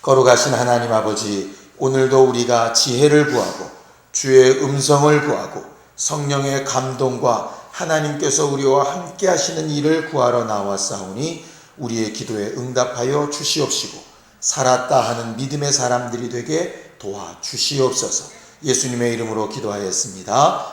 거룩하신 하나님 아버지, 오늘도 우리가 지혜를 구하고 주의 음성을 구하고 성령의 감동과 하나님께서 우리와 함께 하시는 일을 구하러 나왔사오니 우리의 기도에 응답하여 주시옵시고 살았다 하는 믿음의 사람들이 되게 도와주시옵소서. 예수님의 이름으로 기도하였습니다.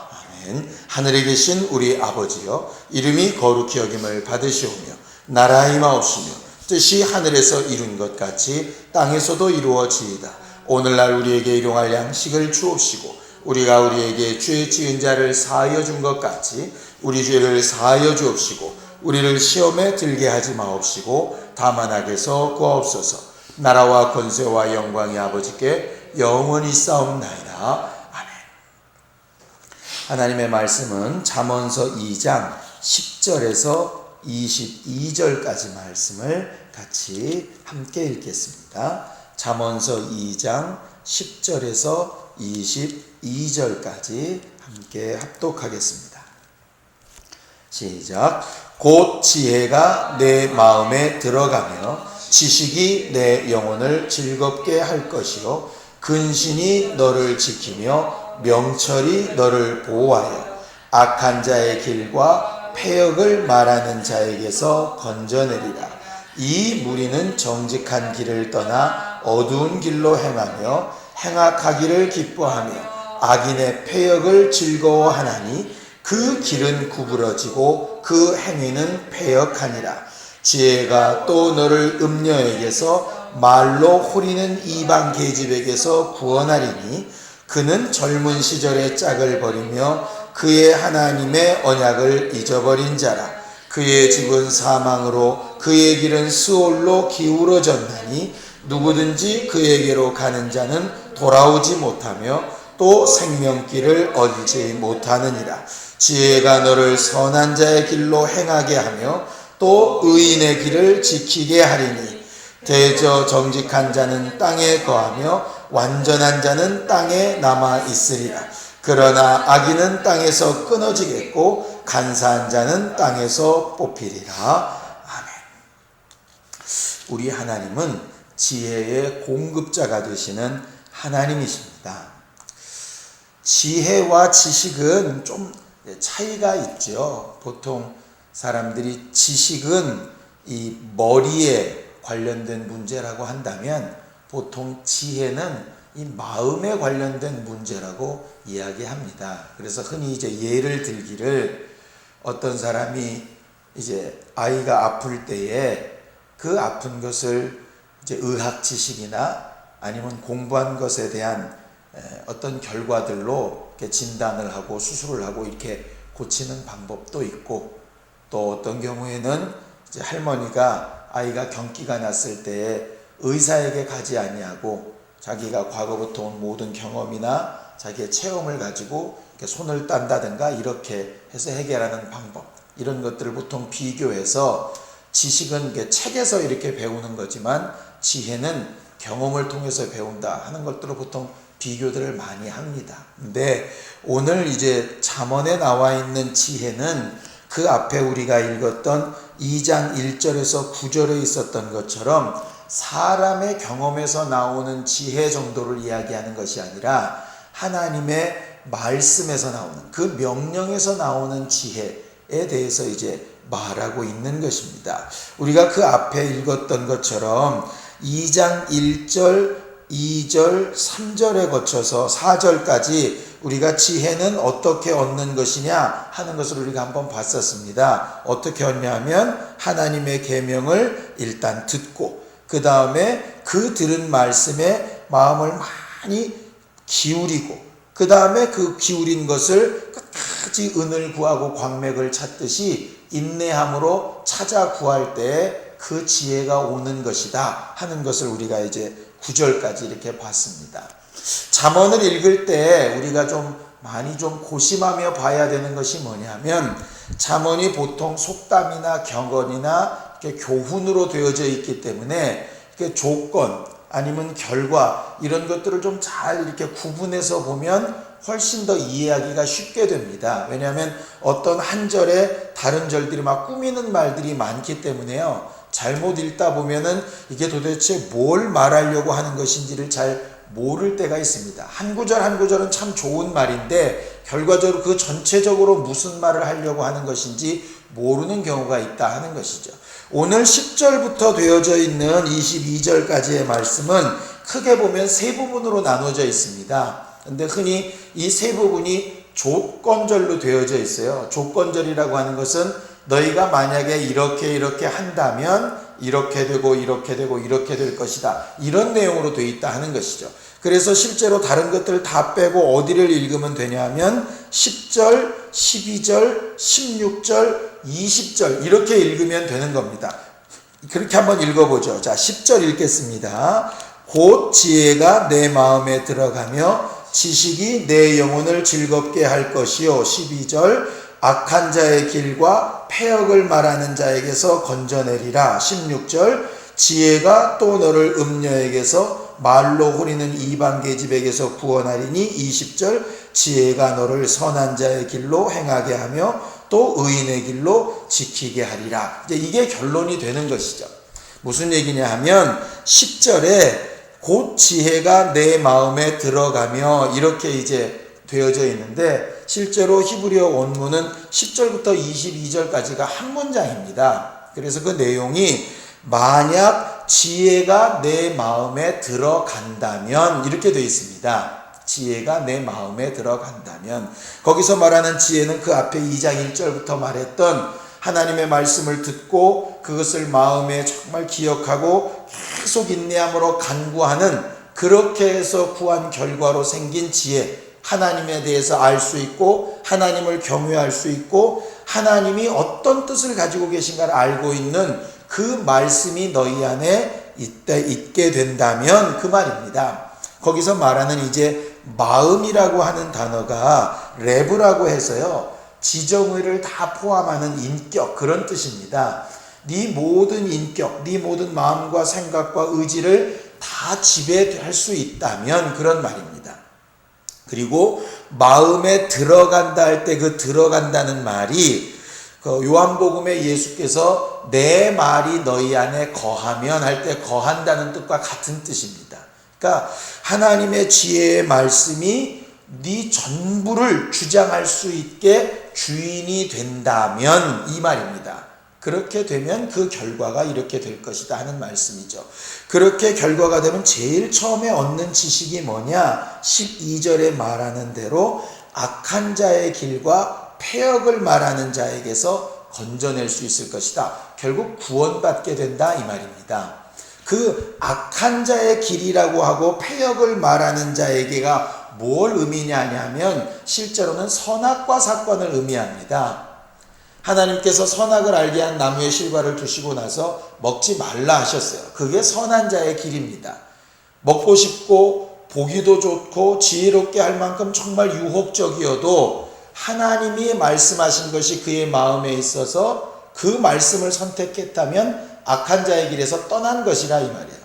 아멘. 하늘에 계신 우리 아버지여, 이름이 거룩히 여김을 받으시오며 나라의 임하옵시며 뜻이 하늘에서 이룬 것 같이 땅에서도 이루어지이다. 오늘날 우리에게 일용할 양식을 주옵시고 우리가 우리에게 죄 지은 자를 사하여 준 것 같이 우리 죄를 사하여 주옵시고 우리를 시험에 들게 하지 마옵시고 다만 악에서 구하옵소서. 나라와 권세와 영광이 아버지께 영원히 싸움나이다. 아멘. 하나님의 말씀은 잠언서 2장 10절에서 22절까지 말씀을 같이 함께 읽겠습니다. 잠언서 2장 10절에서 22절까지 함께 합독하겠습니다. 시작. 곧 지혜가 내 마음에 들어가며 지식이 내 영혼을 즐겁게 할 것이요 근신이 너를 지키며 명철이 너를 보호하여 악한 자의 길과 패역을 말하는 자에게서 건져내리라. 이 무리는 정직한 길을 떠나 어두운 길로 행하며 행악하기를 기뻐하며 악인의 패역을 즐거워하나니 그 길은 구부러지고 그 행위는 패역하니라. 지혜가 또 너를 음녀에게서 말로 호리는 이방 계집에게서 구원하리니 그는 젊은 시절의 짝을 버리며 그의 하나님의 언약을 잊어버린 자라. 그의 집은 사망으로 그의 길은 스올로 기울어졌나니 누구든지 그에게로 가는 자는 돌아오지 못하며 또 생명길을 얻지 못하느니라. 지혜가 너를 선한 자의 길로 행하게 하며 또 의인의 길을 지키게 하리니 대저 정직한 자는 땅에 거하며 완전한 자는 땅에 남아 있으리라. 그러나 악인은 땅에서 끊어지겠고 간사한 자는 땅에서 뽑히리라. 아멘. 우리 하나님은 지혜의 공급자가 되시는 하나님이십니다. 지혜와 지식은 좀 차이가 있죠. 보통 사람들이 지식은 이 머리에 관련된 문제라고 한다면 보통 지혜는 이 마음에 관련된 문제라고 이야기합니다. 그래서 흔히 이제 예를 들기를 어떤 사람이 이제 아이가 아플 때에 그 아픈 것을 이제 의학 지식이나 아니면 공부한 것에 대한 어떤 결과들로 이렇게 진단을 하고 수술을 하고 이렇게 고치는 방법도 있고, 또 어떤 경우에는 이제 할머니가 아이가 경기가 났을 때에 의사에게 가지 아니하고 자기가 과거부터 온 모든 경험이나 자기의 체험을 가지고 이렇게 손을 딴다든가 이렇게 해서 해결하는 방법, 이런 것들을 보통 비교해서 지식은 이렇게 책에서 이렇게 배우는 거지만 지혜는 경험을 통해서 배운다 하는 것들을 보통 비교들을 많이 합니다. 근데 오늘 이제 잠언에 나와 있는 지혜는 그 앞에 우리가 읽었던 2장 1절에서 9절에 있었던 것처럼 사람의 경험에서 나오는 지혜 정도를 이야기하는 것이 아니라 하나님의 말씀에서 나오는 그 명령에서 나오는 지혜에 대해서 이제 말하고 있는 것입니다. 우리가 그 앞에 읽었던 것처럼 2장 1절, 2절, 3절에 거쳐서 4절까지 우리가 지혜는 어떻게 얻는 것이냐 하는 것을 우리가 한번 봤었습니다. 어떻게 얻냐면 하나님의 계명을 일단 듣고 그 다음에 그 들은 말씀에 마음을 많이 기울이고 그 다음에 그 기울인 것을 끝까지 은을 구하고 광맥을 찾듯이 인내함으로 찾아 구할 때에 그 지혜가 오는 것이다 하는 것을 우리가 이제 9절까지 이렇게 봤습니다. 잠언을 읽을 때 우리가 좀 많이 좀 고심하며 봐야 되는 것이 뭐냐면 잠언이 보통 속담이나 경언이나 이렇게 교훈으로 되어져 있기 때문에 이렇게 조건 아니면 결과 이런 것들을 좀 잘 이렇게 구분해서 보면 훨씬 더 이해하기가 쉽게 됩니다. 왜냐하면 어떤 한 절에 다른 절들이 막 꾸미는 말들이 많기 때문에요. 잘못 읽다 보면은 이게 도대체 뭘 말하려고 하는 것인지를 잘 모를 때가 있습니다. 한 구절 한 구절은 참 좋은 말인데 결과적으로 그 전체적으로 무슨 말을 하려고 하는 것인지 모르는 경우가 있다 하는 것이죠. 오늘 10절부터 되어져 있는 22절까지의 말씀은 크게 보면 세 부분으로 나눠져 있습니다. 근데 흔히 이 세 부분이 조건절로 되어져 있어요. 조건절이라고 하는 것은 너희가 만약에 이렇게 한다면 이렇게 되고 이렇게 되고 이렇게 될 것이다. 이런 내용으로 되어 있다 하는 것이죠. 그래서 실제로 다른 것들을 다 빼고 어디를 읽으면 되냐면 10절, 12절, 16절, 20절 이렇게 읽으면 되는 겁니다. 그렇게 한번 읽어보죠. 자, 10절 읽겠습니다. 곧 지혜가 내 마음에 들어가며 지식이 내 영혼을 즐겁게 할 것이요. 12절 악한 자의 길과 패역을 말하는 자에게서 건져내리라. 16절 지혜가 또 너를 음녀에게서 말로 후리는 이방 계집에게서 구원하리니. 20절 지혜가 너를 선한 자의 길로 행하게 하며 또 의인의 길로 지키게 하리라. 이제 이게 결론이 되는 것이죠. 무슨 얘기냐 하면 10절에 곧 지혜가 내 마음에 들어가며 이렇게 이제 되어져 있는데 실제로 히브리어 원문은 10절부터 22절까지가 한 문장입니다. 그래서 그 내용이 만약 지혜가 내 마음에 들어간다면 이렇게 되어 있습니다. 지혜가 내 마음에 들어간다면 거기서 말하는 지혜는 그 앞에 2장 1절부터 말했던 하나님의 말씀을 듣고 그것을 마음에 정말 기억하고 계속 인내함으로 간구하는 그렇게 해서 구한 결과로 생긴 지혜, 하나님에 대해서 알 수 있고 하나님을 경외할 수 있고 하나님이 어떤 뜻을 가지고 계신가를 알고 있는 그 말씀이 너희 안에 있게 된다면 그 말입니다. 거기서 말하는 이제 마음이라고 하는 단어가 레브라고 해서요 지정의를 다 포함하는 인격 그런 뜻입니다. 네 모든 인격, 네 모든 마음과 생각과 의지를 다 지배할 수 있다면 그런 말입니다. 그리고 마음에 들어간다 할 때 그 들어간다는 말이 그 요한복음에 예수께서 내 말이 너희 안에 거하면 할 때 거한다는 뜻과 같은 뜻입니다. 그러니까 하나님의 지혜의 말씀이 네 전부를 주장할 수 있게 주인이 된다면 이 말입니다. 그렇게 되면 그 결과가 이렇게 될 것이다 하는 말씀이죠. 그렇게 결과가 되면 제일 처음에 얻는 지식이 뭐냐? 12절에 말하는 대로 악한 자의 길과 패역을 말하는 자에게서 건져낼 수 있을 것이다. 결국 구원받게 된다 이 말입니다. 그 악한 자의 길이라고 하고 패역을 말하는 자에게가 뭘 의미냐면 실제로는 선악과 사건을 의미합니다. 하나님께서 선악을 알게 한 나무의 실과를 두시고 나서 먹지 말라 하셨어요. 그게 선한 자의 길입니다. 먹고 싶고 보기도 좋고 지혜롭게 할 만큼 정말 유혹적이어도 하나님이 말씀하신 것이 그의 마음에 있어서 그 말씀을 선택했다면 악한 자의 길에서 떠난 것이라 이 말이에요.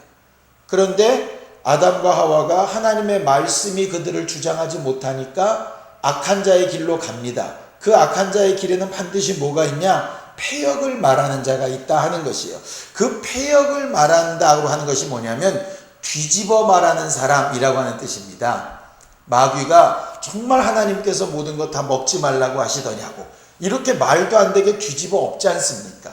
그런데 아담과 하와가 하나님의 말씀이 그들을 주장하지 못하니까 악한 자의 길로 갑니다. 그 악한 자의 길에는 반드시 뭐가 있냐? 패역을 말하는 자가 있다 하는 것이에요. 그 패역을 말한다고 하는 것이 뭐냐면 뒤집어 말하는 사람이라고 하는 뜻입니다. 마귀가 정말 하나님께서 모든 것 다 먹지 말라고 하시더냐고 이렇게 말도 안 되게 뒤집어 엎지 않습니까?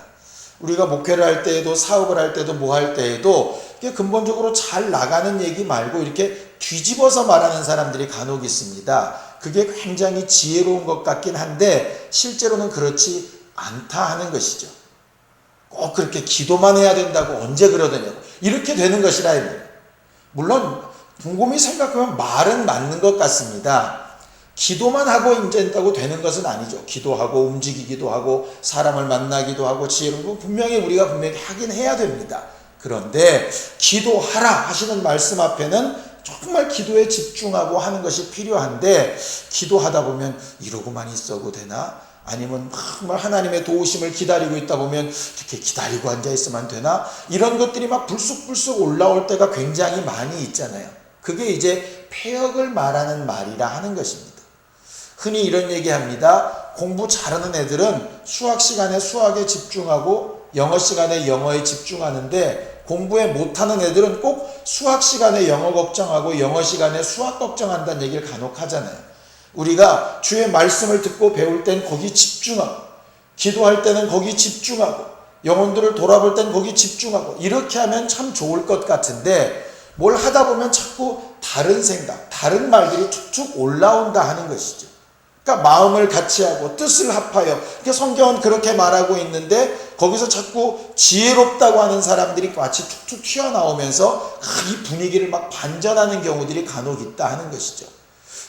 우리가 목회를 할 때에도 사업을 할 때도 뭐 할 때에도 이게 근본적으로 잘 나가는 얘기 말고 이렇게 뒤집어서 말하는 사람들이 간혹 있습니다. 그게 굉장히 지혜로운 것 같긴 한데 실제로는 그렇지 않다 하는 것이죠. 꼭 그렇게 기도만 해야 된다고 언제 그러더냐고 이렇게 되는 것이라 이 말이에요. 물론 곰곰이 생각하면 말은 맞는 것 같습니다. 기도만 하고 인자했다고 되는 것은 아니죠. 기도하고 움직이기도 하고 사람을 만나기도 하고 지혜로운 분명히 우리가 분명히 하긴 해야 됩니다. 그런데 기도하라 하시는 말씀 앞에는 정말 기도에 집중하고 하는 것이 필요한데 기도하다 보면 이러고만 있어도 되나? 아니면 정말 하나님의 도우심을 기다리고 있다 보면 이렇게 기다리고 앉아있으면 되나? 이런 것들이 막 불쑥불쑥 올라올 때가 굉장히 많이 있잖아요. 그게 이제 패역을 말하는 말이라 하는 것입니다. 흔히 이런 얘기합니다. 공부 잘하는 애들은 수학 시간에 수학에 집중하고 영어 시간에 영어에 집중하는데 공부에 못하는 애들은 꼭 수학 시간에 영어 걱정하고 영어 시간에 수학 걱정한다는 얘기를 간혹 하잖아요. 우리가 주의 말씀을 듣고 배울 땐 거기 집중하고, 기도할 때는 거기 집중하고, 영혼들을 돌아볼 땐 거기 집중하고, 이렇게 하면 참 좋을 것 같은데 뭘 하다 보면 자꾸 다른 생각, 다른 말들이 툭툭 올라온다 하는 것이죠. 그러니까 마음을 같이 하고 뜻을 합하여, 성경은 그렇게 말하고 있는데 거기서 자꾸 지혜롭다고 하는 사람들이 마치 툭툭 튀어나오면서 이 분위기를 막 반전하는 경우들이 간혹 있다 하는 것이죠.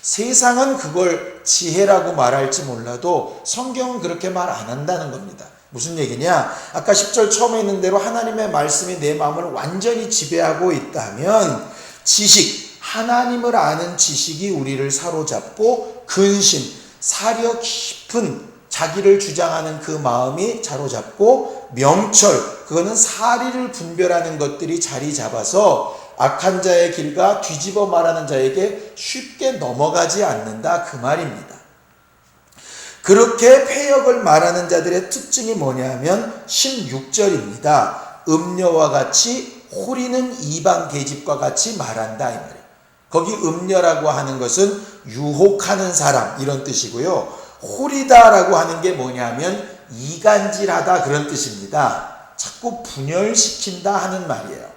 세상은 그걸 지혜라고 말할지 몰라도 성경은 그렇게 말 안 한다는 겁니다. 무슨 얘기냐? 아까 10절 처음에 있는 대로 하나님의 말씀이 내 마음을 완전히 지배하고 있다면 지식, 하나님을 아는 지식이 우리를 사로잡고 근심, 사려 깊은 자기를 주장하는 그 마음이 사로잡고 명철, 그거는 사리를 분별하는 것들이 자리 잡아서 악한 자의 길과 뒤집어 말하는 자에게 쉽게 넘어가지 않는다 그 말입니다. 그렇게 패역을 말하는 자들의 특징이 뭐냐면 16절입니다. 음녀와 같이 호리는 이방 계집과 같이 말한다 이 말이에요. 거기 음녀라고 하는 것은 유혹하는 사람 이런 뜻이고요. 호리다라고 하는 게 뭐냐면 이간질하다 그런 뜻입니다. 자꾸 분열시킨다 하는 말이에요.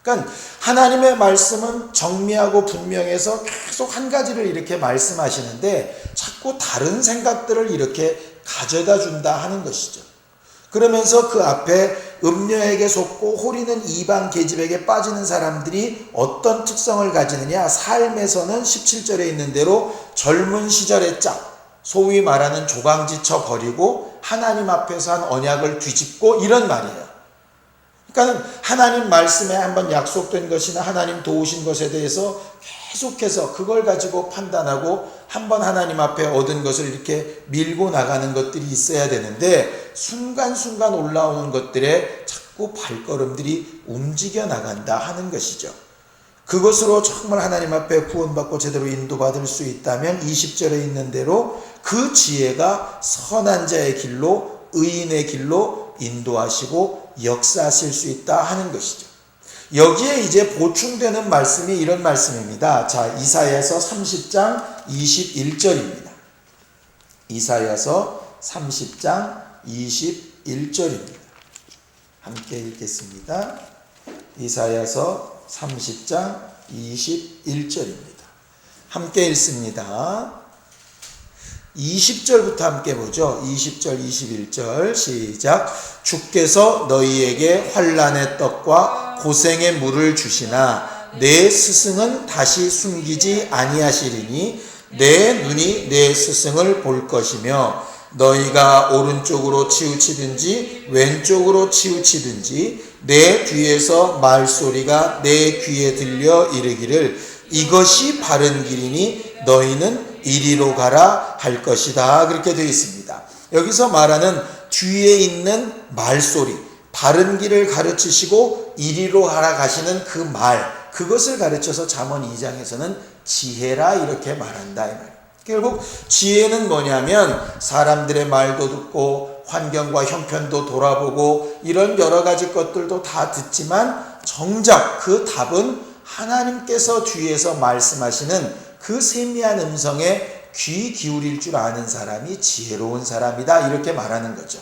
그러니까 하나님의 말씀은 정미하고 분명해서 계속 한 가지를 이렇게 말씀하시는데 자꾸 다른 생각들을 이렇게 가져다 준다 하는 것이죠. 그러면서 그 앞에 음녀에게 속고 호리는 이방 계집에게 빠지는 사람들이 어떤 특성을 가지느냐, 삶에서는 17절에 있는 대로 젊은 시절의 짝, 소위 말하는 조강지쳐 버리고 하나님 앞에서 한 언약을 뒤집고 이런 말이에요. 그러니까 하나님 말씀에 한번 약속된 것이나 하나님 도우신 것에 대해서 계속해서 그걸 가지고 판단하고 한번 하나님 앞에 얻은 것을 이렇게 밀고 나가는 것들이 있어야 되는데 순간순간 올라오는 것들에 자꾸 발걸음들이 움직여 나간다 하는 것이죠. 그것으로 정말 하나님 앞에 구원받고 제대로 인도받을 수 있다면 20절에 있는 대로 그 지혜가 선한 자의 길로, 의인의 길로 인도하시고 역사하실 수 있다 하는 것이죠. 여기에 이제 보충되는 말씀이 이런 말씀입니다. 자, 이사야서 30장 21절입니다. 이사야서 30장 21절입니다. 함께 읽겠습니다. 이사야서 30장 21절입니다. 함께 읽습니다. 20절부터 함께 보죠. 20절, 21절 시작. 주께서 너희에게 환난의 떡과 고생의 물을 주시나 내 스승은 다시 숨기지 아니하시리니 내 눈이 내 스승을 볼 것이며 너희가 오른쪽으로 치우치든지 왼쪽으로 치우치든지 내 뒤에서 말소리가 내 귀에 들려 이르기를 이것이 바른 길이니 너희는 이리로 가라 할 것이다. 그렇게 되어 있습니다. 여기서 말하는 뒤에 있는 말소리, 바른 길을 가르치시고 이리로 가라 가시는 그 말, 그것을 가르쳐서 잠언 2장에서는 지혜라 이렇게 말한다 이 말. 결국 지혜는 뭐냐면 사람들의 말도 듣고 환경과 형편도 돌아보고 이런 여러 가지 것들도 다 듣지만 정작 그 답은 하나님께서 뒤에서 말씀하시는 그 세미한 음성에 귀 기울일 줄 아는 사람이 지혜로운 사람이다 이렇게 말하는 거죠.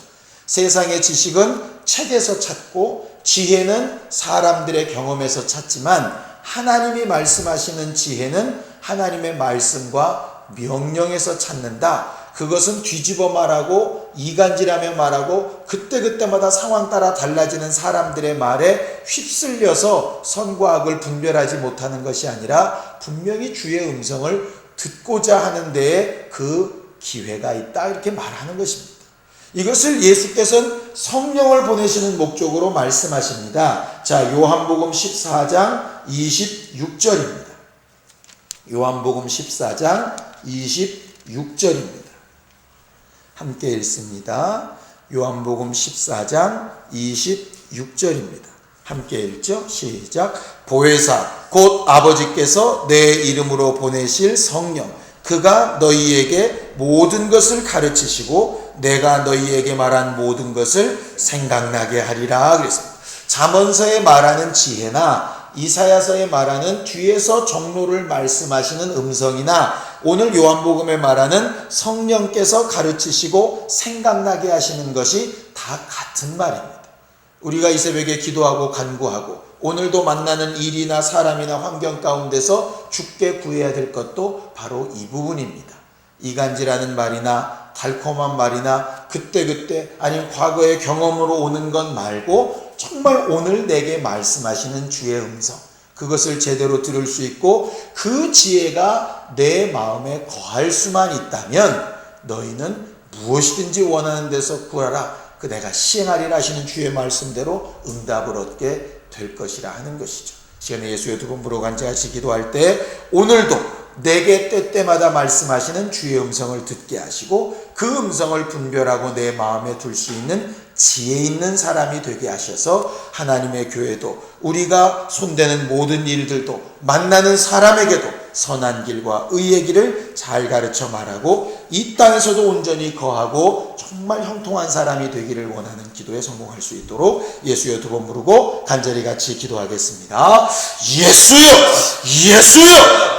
세상의 지식은 책에서 찾고 지혜는 사람들의 경험에서 찾지만 하나님이 말씀하시는 지혜는 하나님의 말씀과 명령에서 찾는다. 그것은 뒤집어 말하고 이간질하며 말하고 그때그때마다 상황 따라 달라지는 사람들의 말에 휩쓸려서 선과 악을 분별하지 못하는 것이 아니라 분명히 주의 음성을 듣고자 하는 데에 그 기회가 있다 이렇게 말하는 것입니다. 이것을 예수께서는 성령을 보내시는 목적으로 말씀하십니다. 자, 요한복음 14장 26절입니다. 요한복음 14장 26절입니다. 함께 읽습니다. 요한복음 14장 26절입니다. 함께 읽죠. 시작. 보혜사 곧 아버지께서 내 이름으로 보내실 성령 그가 너희에게 모든 것을 가르치시고 내가 너희에게 말한 모든 것을 생각나게 하리라 그랬습니다. 잠언서에 말하는 지혜나 이사야서에 말하는 뒤에서 종로를 말씀하시는 음성이나 오늘 요한복음에 말하는 성령께서 가르치시고 생각나게 하시는 것이 다 같은 말입니다. 우리가 이 새벽에 기도하고 간구하고 오늘도 만나는 일이나 사람이나 환경 가운데서 주께 구해야 될 것도 바로 이 부분입니다. 이간질하는 말이나 달콤한 말이나 그때그때 아니면 과거의 경험으로 오는 것 말고 정말 오늘 내게 말씀하시는 주의 음성, 그것을 제대로 들을 수 있고 그 지혜가 내 마음에 거할 수만 있다면 너희는 무엇이든지 원하는 데서 구하라. 그 내가 시행하리라 하시는 주의 말씀대로 응답을 얻게 될 것이라 하는 것이죠. 시간에 예수의 두 번 부러 간절히 기도할 때 오늘도 내게 때때마다 말씀하시는 주의 음성을 듣게 하시고 그 음성을 분별하고 내 마음에 둘 수 있는 지혜 있는 사람이 되게 하셔서 하나님의 교회도 우리가 손대는 모든 일들도 만나는 사람에게도 선한 길과 의의 길을 잘 가르쳐 말하고 이 땅에서도 온전히 거하고 정말 형통한 사람이 되기를 원하는 기도에 성공할 수 있도록 예수여 두 번 부르고 간절히 같이 기도하겠습니다. 예수여, 예수여,